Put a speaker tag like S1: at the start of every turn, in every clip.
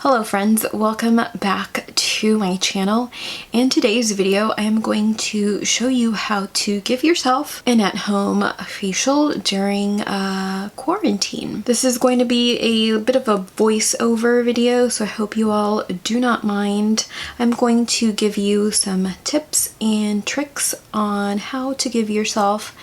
S1: Hello friends, welcome back to my channel. In today's video, I am going to show you how to give yourself an at-home facial during quarantine. This is going to be a bit of a voiceover video, so I hope you all do not mind. I'm going to give you some tips and tricks on how to give yourself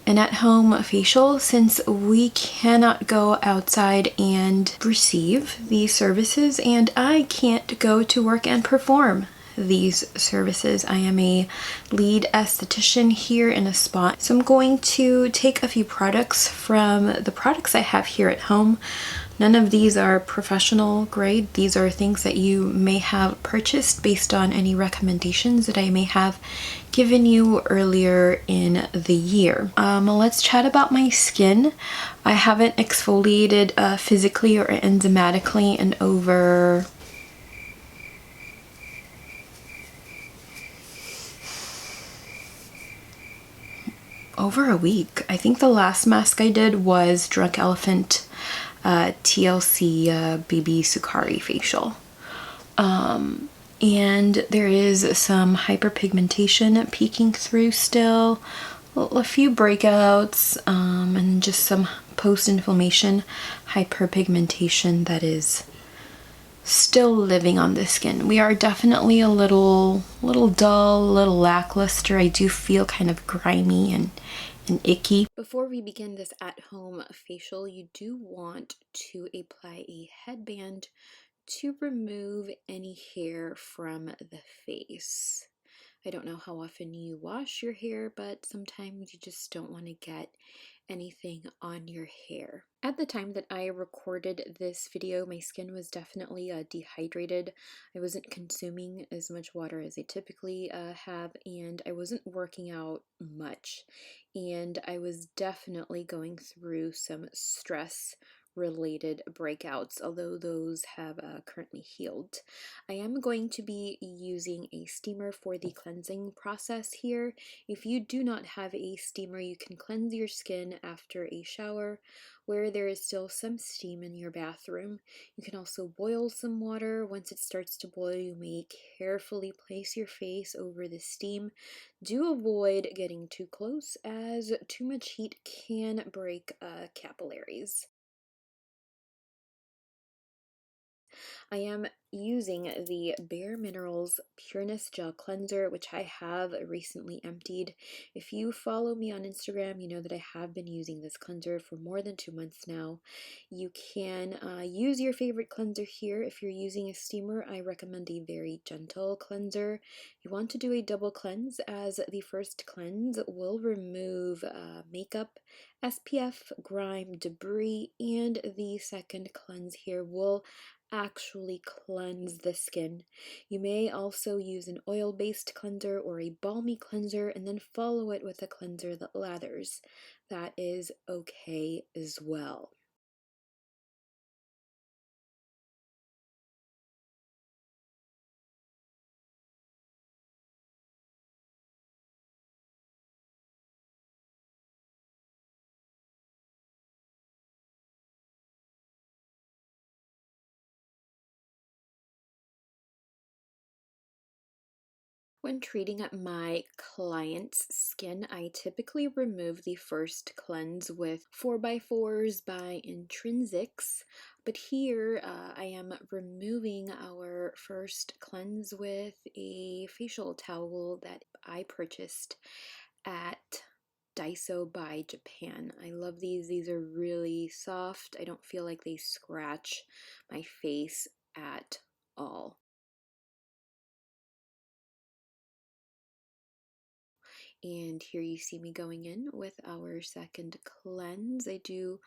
S1: an at-home facial since we cannot go outside and receive these services, and I can't go to work and perform these services. I am a lead esthetician here in a spa, so I'm going to take a few products from the products I have here at home. None of these are professional grade. These are things that you may have purchased based on any recommendations that I may have given you earlier in the year. Let's chat about my skin. I haven't exfoliated physically or enzymatically in over a week. I think the last mask I did was Drunk Elephant TLC BB Sukari facial. And there is some hyperpigmentation peeking through still, a few breakouts, and just some post-inflammation hyperpigmentation that is still living on the skin. We are definitely a little dull, a little lackluster. I do feel kind of grimy and icky. Before we begin this at-home facial, you do want to apply a headband to remove any hair from the face. I don't know how often you wash your hair, but sometimes you just don't want to get anything on your hair. At the time that I recorded this video, my skin was definitely dehydrated. I wasn't consuming as much water as I typically have, and I wasn't working out much. And I was definitely going through some stress related breakouts, although those have currently healed. I am going to be using a steamer for the cleansing process here. If you do not have a steamer, you can cleanse your skin after a shower where there is still some steam in your bathroom. You can also boil some water. Once it starts to boil, you may carefully place your face over the steam. Do avoid getting too close, as too much heat can break capillaries. I am using the Bare Minerals Pureness Gel Cleanser, which I have recently emptied. If you follow me on Instagram, you know that I have been using this cleanser for more than 2 months now. You can use your favorite cleanser here. If you're using a steamer, I recommend a very gentle cleanser. You want to do a double cleanse, as the first cleanse will remove makeup, SPF, grime, debris, and the second cleanse here will actually cleanse the skin. You may also use an oil-based cleanser or a balmy cleanser and then follow it with a cleanser that lathers. That is okay as well. When treating my client's skin, I typically remove the first cleanse with 4x4s by Intrinsics, but here I am removing our first cleanse with a facial towel that I purchased at Daiso by Japan. I love these. These are really soft. I don't feel like they scratch my face at all. And here you see me going in with our second cleanse. I do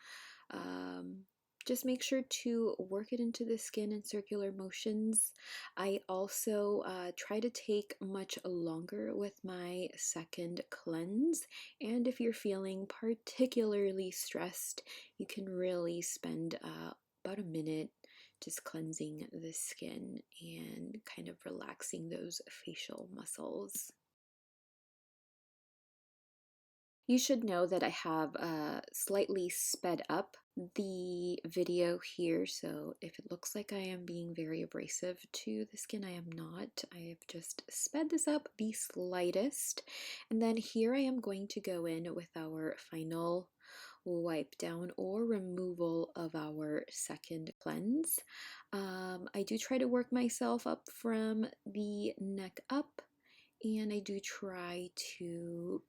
S1: just make sure to work it into the skin in circular motions. I also try to take much longer with my second cleanse. And if you're feeling particularly stressed, you can really spend about a minute just cleansing the skin and kind of relaxing those facial muscles. You should know that I have slightly sped up the video here, so if it looks like I am being very abrasive to the skin, I am not. I have just sped this up the slightest. And then here I am going to go in with our final wipe down or removal of our second cleanse. I do try to work myself up from the neck up, and I do try to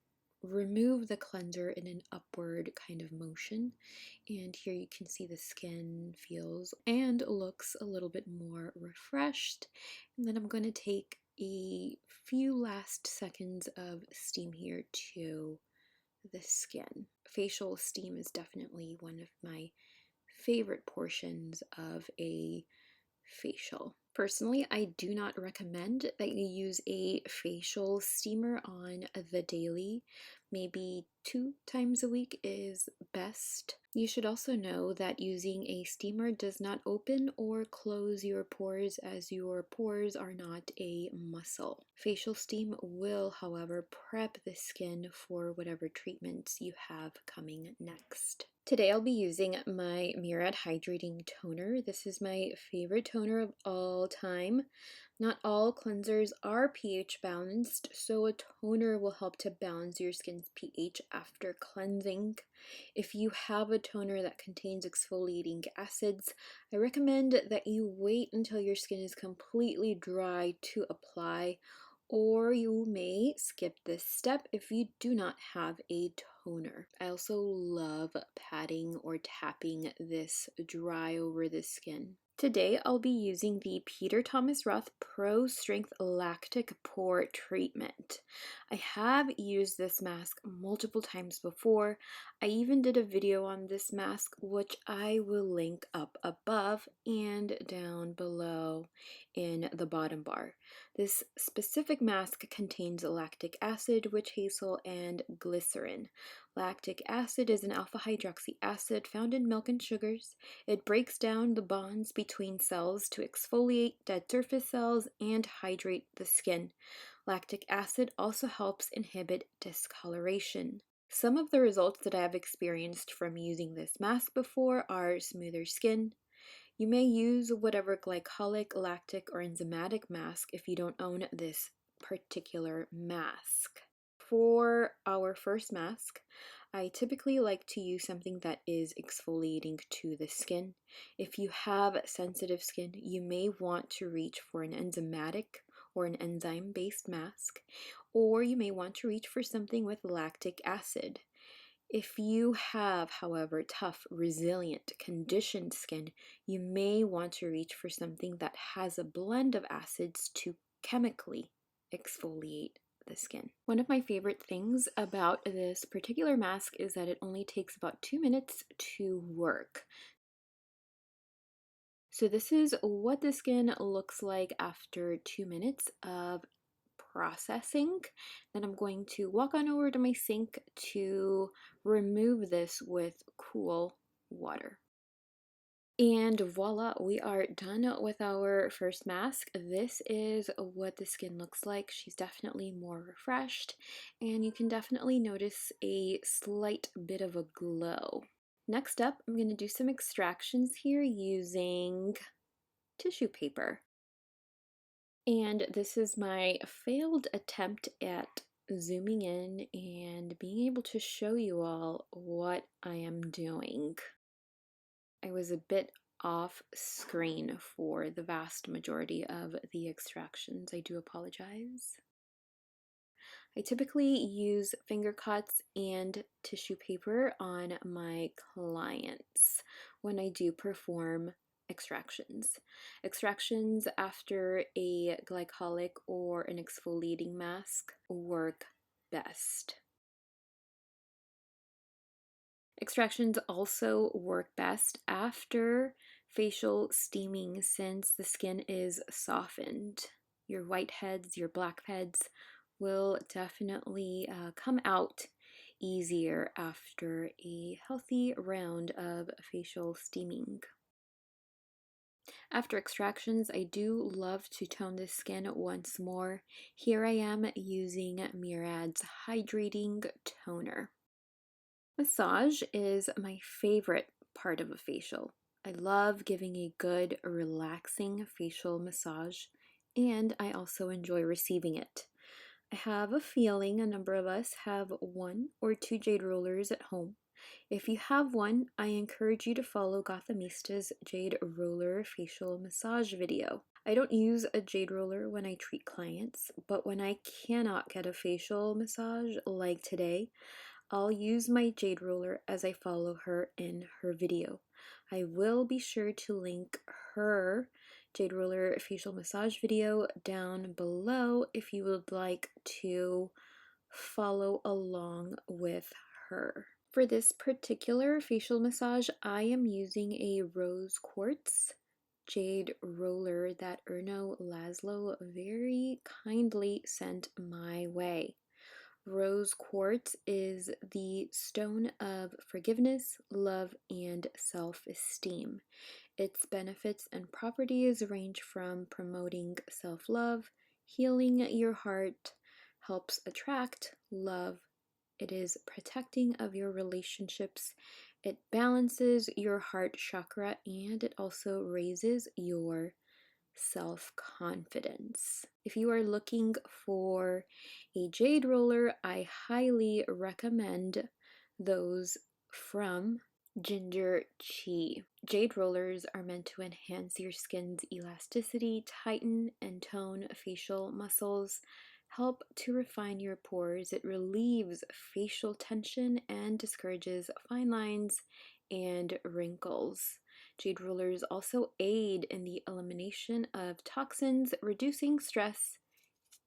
S1: remove the cleanser in an upward kind of motion. And here you can see the skin feels and looks a little bit more refreshed. And then I'm going to take a few last seconds of steam here to the skin. Facial steam is definitely one of my favorite portions of a facial. Personally, I do not recommend that you use a facial steamer on the daily. Maybe 2 times a week is best. You should also know that using a steamer does not open or close your pores, as your pores are not a muscle. Facial steam will, however, prep the skin for whatever treatments you have coming next. Today I'll be using my Murad Hydrating Toner. This is my favorite toner of all time. Not all cleansers are pH balanced, so a toner will help to balance your skin's pH after cleansing. If you have a toner that contains exfoliating acids, I recommend that you wait until your skin is completely dry to apply, or you may skip this step if you do not have a toner. I also love patting or tapping this dry over the skin. Today I'll be using the Peter Thomas Roth Pro Strength Lactic Pore Treatment. I have used this mask multiple times before. I even did a video on this mask, which I will link up above and down below in the bottom bar. This specific mask contains lactic acid, witch hazel, and glycerin. Lactic acid is an alpha hydroxy acid found in milk and sugars. It breaks down the bonds between cells to exfoliate dead surface cells and hydrate the skin. Lactic acid also helps inhibit discoloration. Some of the results that I have experienced from using this mask before are smoother skin. You may use whatever glycolic, lactic, or enzymatic mask if you don't own this particular mask. For our first mask, I typically like to use something that is exfoliating to the skin. If you have sensitive skin, you may want to reach for an enzymatic or an enzyme-based mask, or you may want to reach for something with lactic acid. If you have, however, tough, resilient, conditioned skin, you may want to reach for something that has a blend of acids to chemically exfoliate the skin. One of my favorite things about this particular mask is that it only takes about 2 minutes to work. So this is what the skin looks like after 2 minutes of processing. Then I'm going to walk on over to my sink to remove this with cool water. And voila, we are done with our first mask. This is what the skin looks like. She's definitely more refreshed, and you can definitely notice a slight bit of a glow. Next up, I'm going to do some extractions here using tissue paper. And this is my failed attempt at zooming in and being able to show you all what I am doing. I was a bit off screen for the vast majority of the extractions. I do apologize. I typically use finger cuts and tissue paper on my clients when I do perform extractions. Extractions after a glycolic or an exfoliating mask work best. Extractions also work best after facial steaming, since the skin is softened. Your whiteheads, your blackheads will definitely come out easier after a healthy round of facial steaming. After extractions, I do love to tone the skin once more. Here I am using Murad's Hydrating Toner. Massage is my favorite part of a facial. I love giving a good, relaxing facial massage, and I also enjoy receiving it. I have a feeling a number of us have one or two jade rollers at home. If you have one, I encourage you to follow GOTHAMISTA's jade roller facial massage video. I don't use a jade roller when I treat clients, but when I cannot get a facial massage like today, I'll use my jade roller as I follow her in her video. I will be sure to link her jade roller facial massage video down below if you would like to follow along with her. For this particular facial massage, I am using a rose quartz jade roller that Erno Laszlo very kindly sent my way. Rose quartz is the stone of forgiveness, love, and self-esteem. Its benefits and properties range from promoting self-love, healing your heart, helps attract love. It is protecting of your relationships. It balances your heart chakra, and it also raises your self-confidence. If you are looking for a jade roller, I highly recommend those from Ginger Chi. Jade rollers are meant to enhance your skin's elasticity, tighten and tone facial muscles, help to refine your pores. It relieves facial tension and discourages fine lines and wrinkles. Jade rollers also aid in the elimination of toxins, reducing stress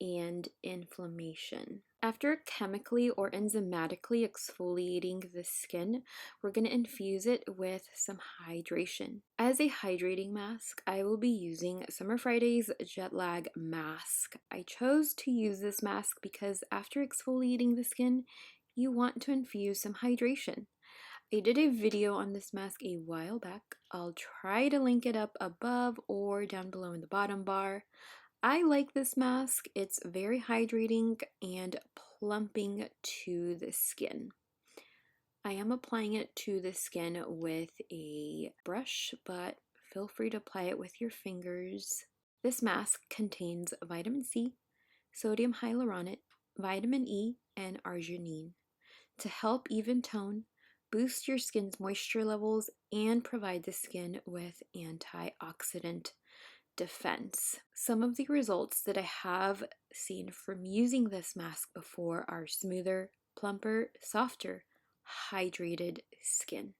S1: and inflammation. After chemically or enzymatically exfoliating the skin, we're going to infuse it with some hydration. As a hydrating mask, I will be using Summer Friday's Jet Lag Mask. I chose to use this mask because after exfoliating the skin, you want to infuse some hydration. I did a video on this mask a while back. I'll try to link it up above or down below in the bottom bar. I like this mask. It's very hydrating and plumping to the skin. I am applying it to the skin with a brush, but feel free to apply it with your fingers. This mask contains vitamin C, sodium hyaluronate, vitamin E, and arginine to help even tone, boost your skin's moisture levels, and provide the skin with antioxidant defense. Some of the results that I have seen from using this mask before are smoother, plumper, softer, hydrated skin.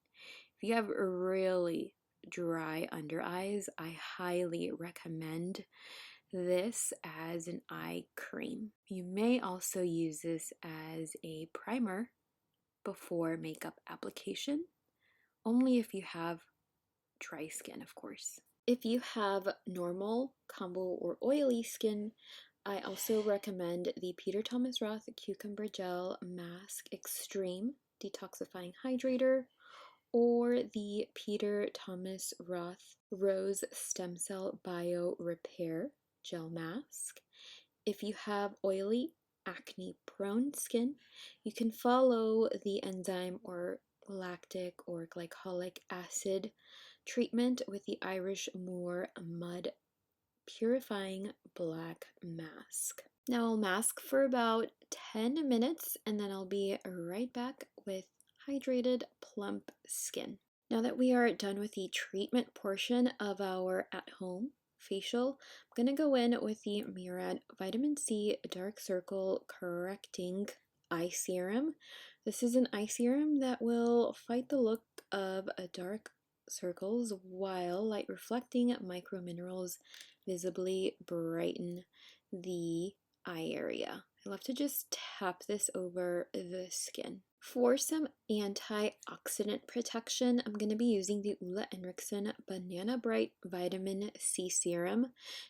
S1: If you have really dry under eyes, I highly recommend this as an eye cream. You may also use this as a primer before makeup application, only if you have dry skin, of course. If you have normal, combo, or oily skin, I also recommend the Peter Thomas Roth Cucumber Gel Mask Extreme Detoxifying Hydrator or the Peter Thomas Roth Rose Stem Cell Bio Repair Gel Mask. If you have oily, acne-prone skin, you can follow the enzyme or lactic or glycolic acid treatment with the Irish Moor Mud Purifying Black Mask. Now I'll mask for about 10 minutes and then I'll be right back with hydrated, plump skin. Now that we are done with the treatment portion of our at-home facial, I'm going to go in with the Murad Vitamin C Dark Circle Correcting Eye Serum. This is an eye serum that will fight the look of dark circles while light reflecting microminerals visibly brighten the eye area. I love to just tap this over the skin. For some antioxidant protection, I'm going to be using the Ulla Henriksen Banana Bright Vitamin C Serum.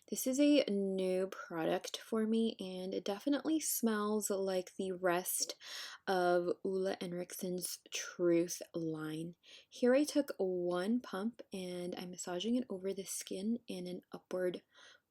S1: This is a new product for me and it definitely smells like the rest of Ulla Henriksen's Truth line. Here I took one pump and I'm massaging it over the skin in an upward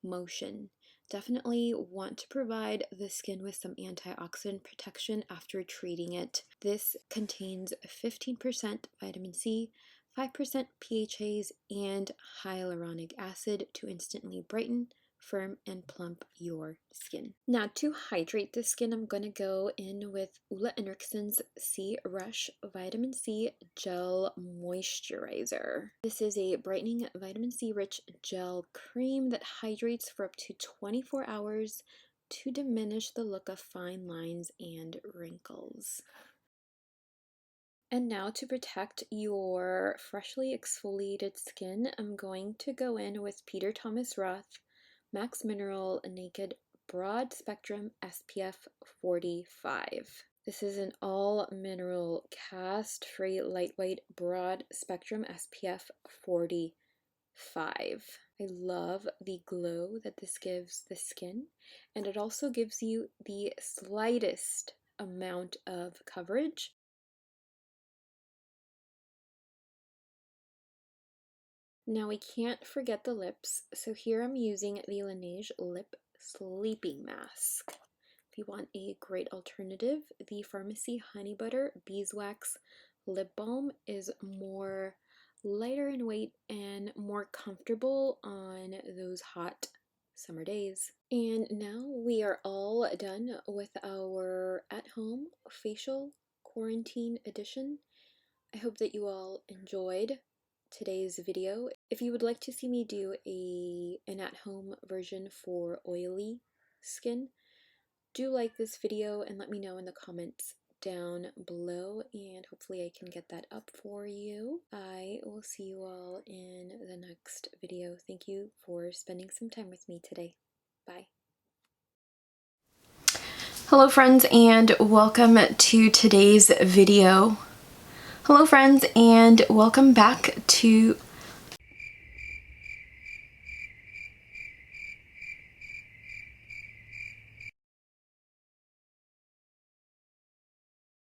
S1: motion. Definitely want to provide the skin with some antioxidant protection after treating it. This contains 15% vitamin C, 5% PHAs, and hyaluronic acid to instantly brighten, firm, and plump your skin. Now, to hydrate the skin, I'm going to go in with Ulla Henriksen's C Rush Vitamin C Gel Moisturizer. This is a brightening vitamin C rich gel cream that hydrates for up to 24 hours to diminish the look of fine lines and wrinkles. And now, to protect your freshly exfoliated skin, I'm going to go in with Peter Thomas Roth Max Mineral Naked Broad Spectrum SPF 45. This is an all mineral cast free lightweight broad spectrum SPF 45. I love the glow that this gives the skin, and it also gives you the slightest amount of coverage. Now we can't forget the lips, so here I'm using the Laneige Lip Sleeping Mask. If you want a great alternative, the Pharmacy Honey Butter Beeswax Lip Balm is more lighter in weight and more comfortable on those hot summer days. And now we are all done with our at-home facial quarantine edition. I hope that you all enjoyed today's video. If you would like to see me do an at-home version for oily skin, do like this video and let me know in the comments down below, and hopefully I can get that up for you. I will see you all in the next video. Thank you for spending some time with me today. Bye. Hello friends, and welcome to today's video. Hello friends, and welcome back to